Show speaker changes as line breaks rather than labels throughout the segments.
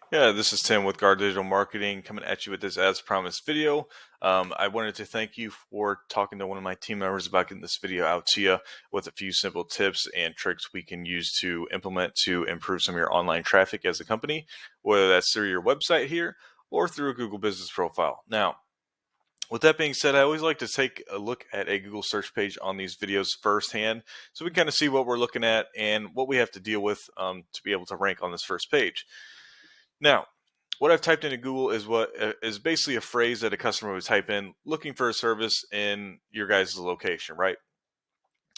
Yeah, this is Tim with Guard Digital Marketing coming at you with this as promised video. I wanted to thank you for talking to one of my team members about getting this video out to you with a few simple tips and tricks we can use to implement to improve some of your online traffic as a company, whether that's through your website here or through a Google business profile. Now, with that being said, I always like to take a look at a Google search page on these videos firsthand so we kind of see what we're looking at and what we have to deal with to be able to rank on this first page. Now, what I've typed into Google is what is basically a phrase that a customer would type in looking for a service in your guys' location, right?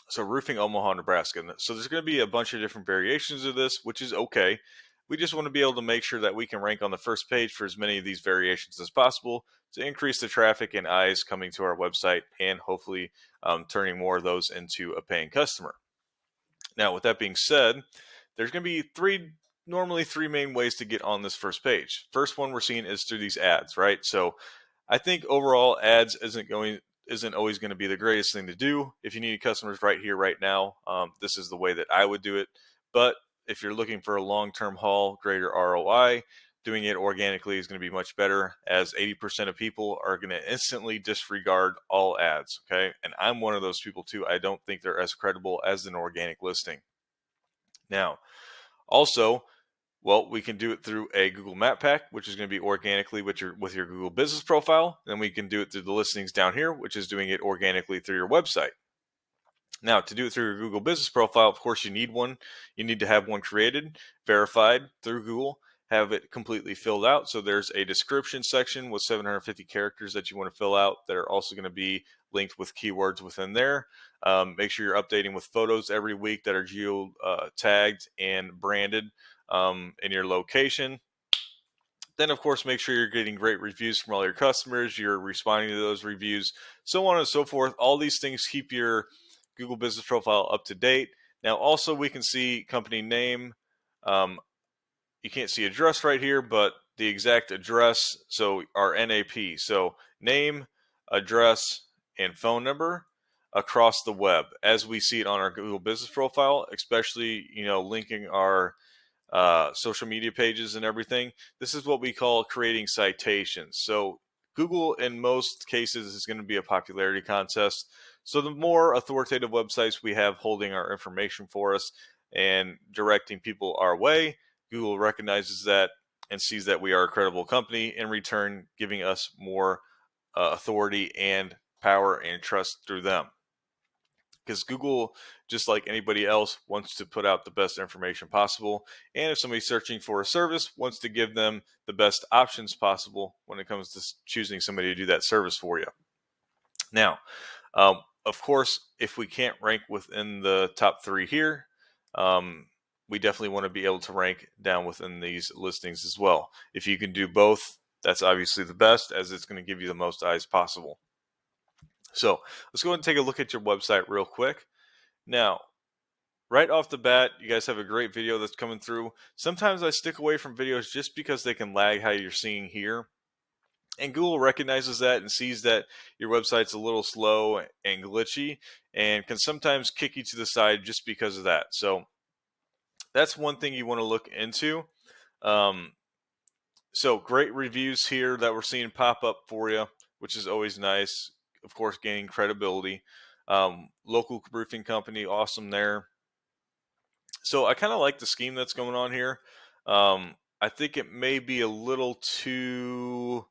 So roofing Omaha, Nebraska. So there's going to be a bunch of different variations of this, which is okay. We just want to be able to make sure that we can rank on the first page for as many of these variations as possible to increase the traffic and eyes coming to our website and hopefully turning more of those into a paying customer. Now, with that being said, there's going to be normally three main ways to get on this first page. First one we're seeing is through these ads, right? So I think overall ads isn't always going to be the greatest thing to do. If you need customers right here, right now, this is the way that I would do it. But if you're looking for a long-term haul, greater ROI, doing it organically is going to be much better, as 80% of people are going to instantly disregard all ads. Okay. And I'm one of those people too. I don't think they're as credible as an organic listing. Now, also, well, we can do it through a Google Map Pack, which is going to be organically with your Google Business profile. Then we can do it through the listings down here, which is doing it organically through your website. Now, to do it through your Google Business profile, of course, you need one. You need to have one created, verified through Google, have it completely filled out. So there's a description section with 750 characters that you want to fill out that are also going to be linked with keywords within there. Make sure you're updating with photos every week that are geo tagged and branded in your location. Then, of course, make sure you're getting great reviews from all your customers. You're responding to those reviews, so on and so forth. All these things keep your Google Business profile up to date. Now, also, we can see company name. Um, you can't see address right here, but the exact address. So our NAP. So name, address, and phone number across the web, as we see it on our Google Business profile, especially linking our social media pages and everything. This is what we call creating citations. So Google, in most cases, is going to be a popularity contest. So the more authoritative websites we have holding our information for us and directing people our way, Google recognizes that and sees that we are a credible company, in return giving us more authority and power and trust through them, because Google, just like anybody else, wants to put out the best information possible. And if somebody's searching for a service, wants to give them the best options possible when it comes to choosing somebody to do that service for you. Now, of course, if we can't rank within the top three here, we definitely want to be able to rank down within these listings as well. If you can do both, that's obviously the best, as it's going to give you the most eyes possible. So let's go ahead and take a look at your website real quick. Now, right off the bat, you guys have a great video that's coming through. Sometimes I stick away from videos just because they can lag how you're seeing here. And Google recognizes that and sees that your website's a little slow and glitchy and can sometimes kick you to the side just because of that. So that's one thing you want to look into. So great reviews here that we're seeing pop up for you, which is always nice. Of course, gaining credibility. Local roofing company, awesome there. So I kind of like the scheme that's going on here. I think it may be a little too,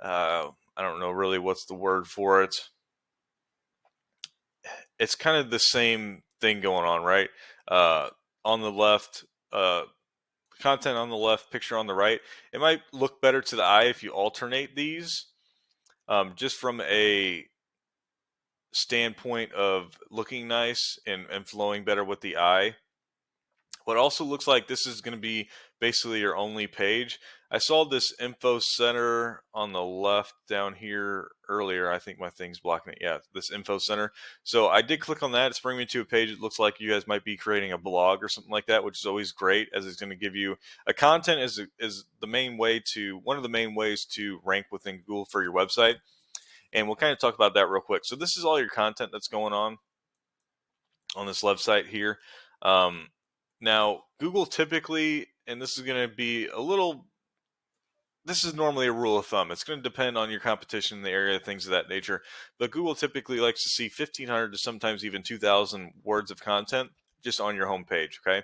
I don't know really what's the word for it. It's kind of the same thing going on, right? On the left, content on the left, picture on the right. It might look better to the eye if you alternate these, just from a standpoint of looking nice and flowing better with the eye. What also looks like this is going to be basically your only page. I saw this info center on the left down here earlier. I think my thing's blocking it. Yeah, this info center. So I did click on that. It's bringing me to a page. It looks like you guys might be creating a blog or something like that, which is always great, as it's going to give you a content is the main way to, one of the main ways to rank within Google for your website. And we'll kind of talk about that real quick. So this is all your content that's going on this website here. Now, Google typically, and this is going to be a little this is normally a rule of thumb. It's going to depend on your competition in the area, things of that nature. But Google typically likes to see 1,500 to sometimes even 2,000 words of content just on your homepage. Okay.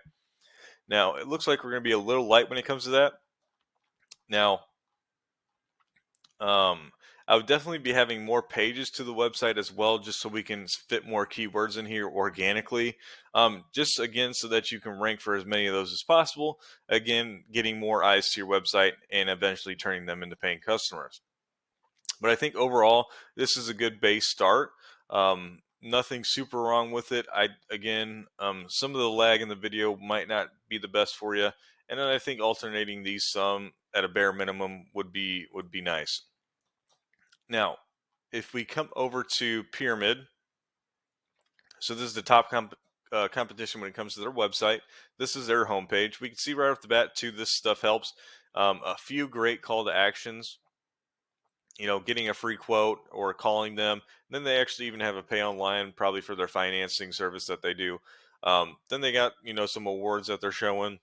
Now, it looks like we're going to be a little light when it comes to that. Now, um, I would definitely be having more pages to the website as well, just so we can fit more keywords in here organically. Just again, so that you can rank for as many of those as possible. Again, getting more eyes to your website and eventually turning them into paying customers. But I think overall, this is a good base start. Nothing super wrong with it. Some of the lag in the video might not be the best for you, and then I think alternating these some at a bare minimum would be nice. Now, if we come over to Pyramid, so this is the top competition when it comes to their website. This is their homepage. We can see right off the bat too. This stuff helps. A few great call to actions, getting a free quote or calling them. And then they actually even have a pay online, probably for their financing service that they do. Then they got, some awards that they're showing.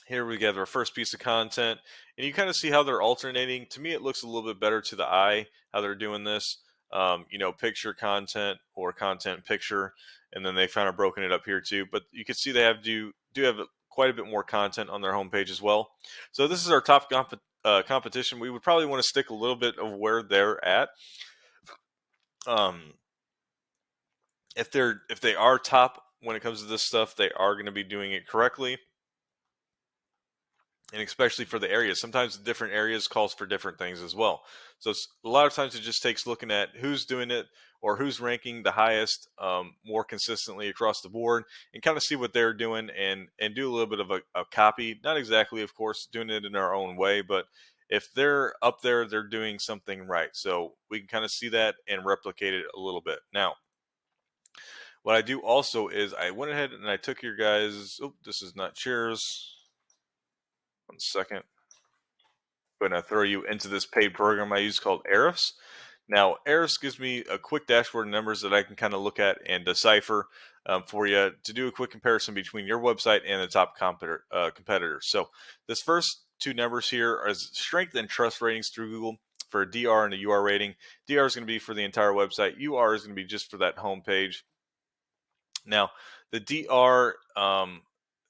Here we get our first piece of content, and you kind of see how they're alternating. To me, it looks a little bit better to the eye how they're doing this. Picture content or content picture, and then they kind of broken it up here too. But you can see they do have quite a bit more content on their homepage as well. So this is our top competition. We would probably want to stick a little bit of where they're at. Um, if they are top when it comes to this stuff, they are going to be doing it correctly, and especially for the areas. Sometimes different areas calls for different things as well. So a lot of times it just takes looking at who's doing it or who's ranking the highest more consistently across the board, and kind of see what they're doing and do a little bit of a copy. Not exactly, of course, doing it in our own way, but if they're up there, they're doing something right. So we can kind of see that and replicate it a little bit. Now, what I do also is I went ahead and I took your guys. Oh, this is not shares. 1 second. Going to throw you into this paid program I use called Ahrefs. Now, Ahrefs gives me a quick dashboard of numbers that I can kind of look at and decipher for you to do a quick comparison between your website and the top competitors. So this first two numbers here are strength and trust ratings through Google for a DR and a UR rating. DR is going to be for the entire website. UR is going to be just for that home page. Now, the DR,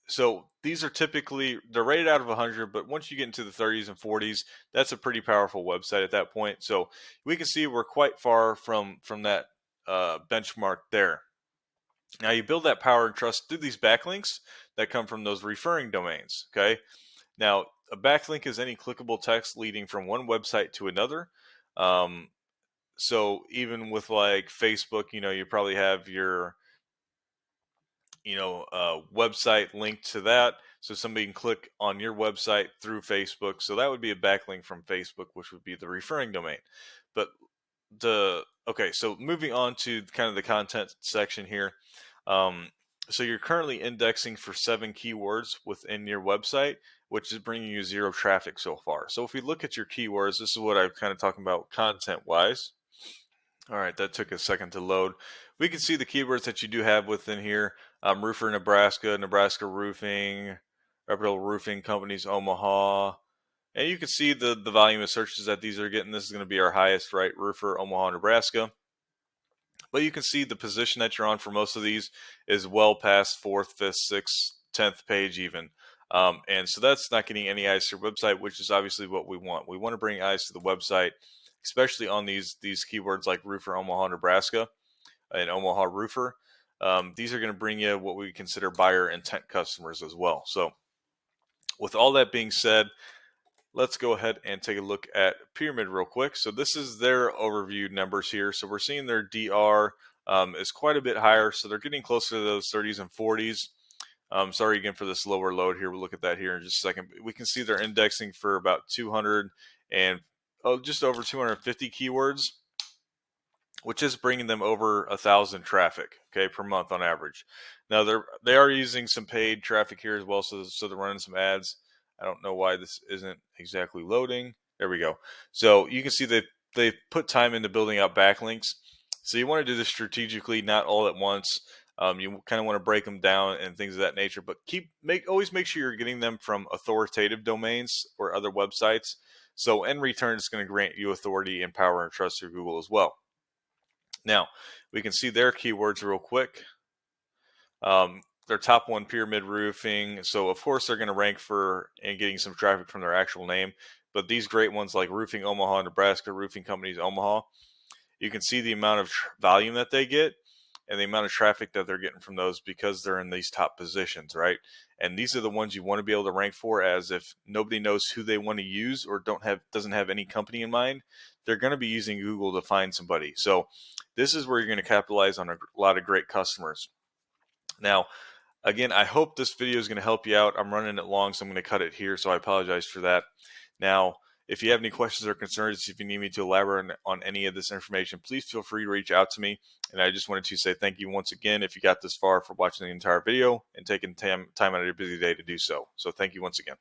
so these are they're rated out of 100, but once you get into the 30s and 40s, that's a pretty powerful website at that point. So we can see we're quite far from that benchmark there. Now you build that power and trust through these backlinks that come from those referring domains. Okay. Now a backlink is any clickable text leading from one website to another. So even with like Facebook, you probably have your website linked to that, so somebody can click on your website through Facebook. So that would be a backlink from Facebook, which would be the referring domain. But so moving on to kind of the content section here. So you're currently indexing for 7 keywords within your website, which is bringing you 0 traffic so far. So if we look at your keywords, this is what I'm kind of talking about content wise. All right, that took a second to load. We can see the keywords that you do have within here. Roofer Nebraska, Nebraska Roofing, Reputable Roofing Companies, Omaha. And you can see the volume of searches that these are getting. This is going to be our highest, right? Roofer, Omaha, Nebraska. But you can see the position that you're on for most of these is well past 4th, 5th, 6th, 10th page even. And so that's not getting any eyes to your website, which is obviously what we want. We want to bring eyes to the website, especially on these keywords like Roofer, Omaha, Nebraska, and Omaha Roofer. These are going to bring you what we consider buyer intent customers as well. So with all that being said, let's go ahead and take a look at Pyramid real quick. So this is their overview numbers here. So we're seeing their DR is quite a bit higher. So they're getting closer to those 30s and 40s. Sorry again for this lower load here. We'll look at that here in just a second. We can see they're indexing for about 200 and just over 250 keywords, which is bringing them over 1,000 traffic, okay, per month on average. Now they are using some paid traffic here as well, so they're running some ads. I don't know why this isn't exactly loading. There we go. So you can see that they put time into building out backlinks. So you want to do this strategically, not all at once. You kind of want to break them down and things of that nature, but always make sure you're getting them from authoritative domains or other websites. So in return, it's going to grant you authority and power and trust through Google as well. Now, we can see their keywords real quick. Their top one, pyramid roofing. So of course they're going to rank for and getting some traffic from their actual name. But these great ones like Roofing Omaha, Nebraska, Roofing Companies Omaha, you can see the amount of volume that they get and the amount of traffic that they're getting from those because they're in these top positions, right? And these are the ones you want to be able to rank for, as if nobody knows who they want to use or doesn't have any company in mind, they're going to be using Google to find somebody. So this is where you're going to capitalize on a lot of great customers. Now, again, I hope this video is going to help you out. I'm running it long, so I'm going to cut it here, so I apologize for that. Now, if you have any questions or concerns, if you need me to elaborate on any of this information, please feel free to reach out to me. And I just wanted to say thank you once again if you got this far for watching the entire video and taking time out of your busy day to do so. So thank you once again.